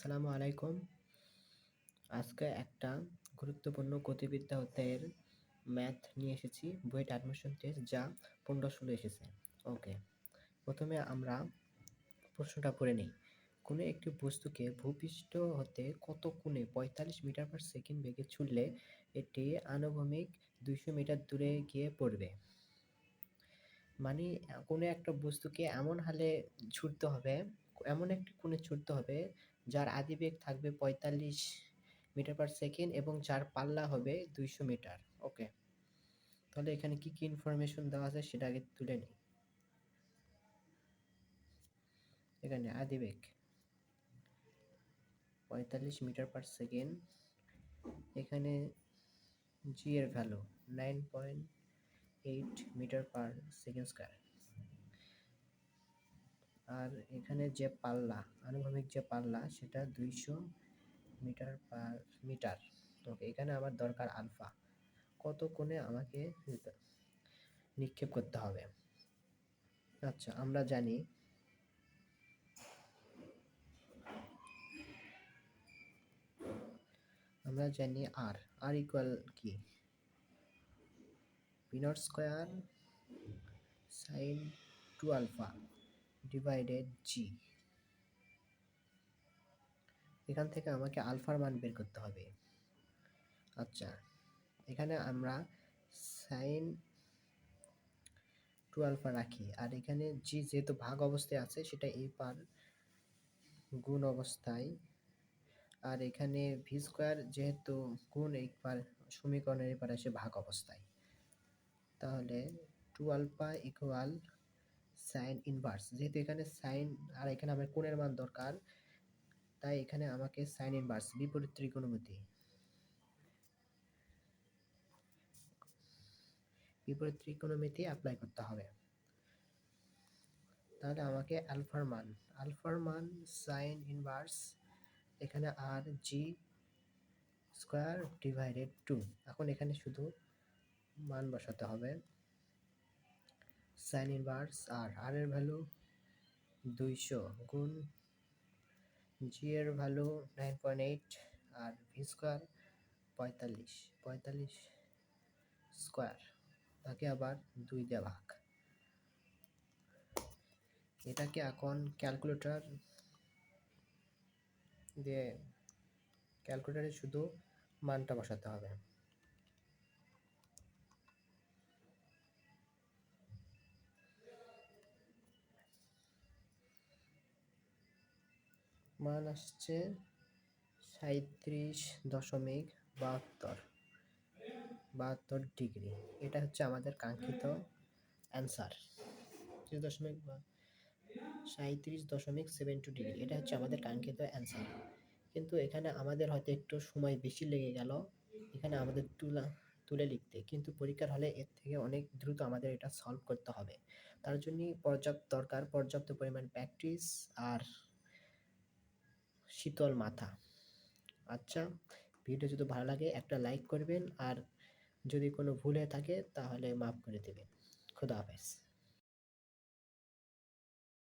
আসসালামু আলাইকুম। আজকে একটা গুরুত্বপূর্ণ গতিবিদ্যা অধ্যায়ের ম্যাথ নিয়ে এসেছি, বুয়েট অ্যাডমিশন টেস্ট যা 15-16 এসেছে। ওকে, প্রথমে আমরা প্রশ্নটা পড়ে নিই। কোনো একটি বস্তুকে ভূপৃষ্ঠ হতে কত কোণে 45 মিটার পার সেকেন্ড বেগে ছুড়লে এটি আনুভূমিক 200 মিটার দূরে গিয়ে পড়বে? মানে কোনো একটা বস্তুকে এমন হালে ছুটতে হবে, এমন একটি কোণে ছুটতে হবে যার আদিবেগ থাকবে 45 মিটার পার সেকেন্ড এবং যার পাল্লা হবে 200 মিটার। ওকে, তাহলে এখানে কি কি ইনফরমেশন দেওয়া আছে সেটা আগে তুলে নিই। এখানে আদিবেগ 45 মিটার পার সেকেন্ড, এখানে জি এর value 9.8 metre per second square, আর এখানে যে পাল্লা, আনুভূমিক যে পাল্লা সেটা 200 মিটার পার মিটার। ওকে, এখানে আমার দরকার আলফা, কত কোণে আমাকে নিক্ষেপ করতে হবে। আচ্ছা, আমরা জানি আর আর ইকুয়াল কি, P naught square sine 2 alpha divided G. এখান থেকে আমাকে আলফার মান বের করতে হবে। আচ্ছা, এখানে আমরা সাইন 2 আলফা রাখি, আর এখানে জি যেহেতু ভাগ অবস্থায় আছে সেটা এই পার গুণ অবস্থায়, আর এখানে ভি স্কয়ার যেহেতু গুণ এই পার সমীকরণের এই পারে এসে ভাগ অবস্থায়, তাহলে 2 আলফা ইকুয়াল সাইন ইনভার্স, যেহেতু এখানে সাইন আর এখানে আমার কোণের মান দরকার, তাই এখানে আমাকে সাইন ইনভার্স বিপরীত ত্রিকোণমিতি অ্যাপ্লাই করতে হবে। তাহলে আমাকে আলফার মান সাইন ইনভার্স, এখানে আর জি স্কয়ার ডিভাইডেড 2। এখন এখানে শুধু মান বসাতে হবে। সাইন ইনভার্স আর এর ভ্যালু 200 গুণ জি এর ভ্যালু 9.8 আর ভি স্কয়ার 45 স্কয়ার, তাকে আবার 2 দিয়ে ভাগ। এটাকে এখন ক্যালকুলেটরে শুধু মানটা বসাতে হবে। মান আসছে 37.72 ডিগ্রি। এটা হচ্ছে আমাদের কাঙ্ক্ষিত অ্যান্সার। 37.72 ডিগ্রি, এটা হচ্ছে আমাদের কাঙ্ক্ষিত অ্যান্সার। কিন্তু এখানে আমাদের হয়তো একটু সময় বেশি লেগে গেল এখানে আমাদের তুলে লিখতে, কিন্তু পরীক্ষার হলে এর থেকে অনেক দ্রুত আমাদের এটা সলভ করতে হবে। তার জন্য পর্যাপ্ত পরিমাণ প্র্যাকটিস আর শীতল মাথা। আচ্ছা, ভিডিও যদি ভালো লাগে একটা লাইক করবেন, আর যদি কোনো ভুল হয়ে থাকে তাহলে মাফ করে দেবেন। খোদা হাফেজ।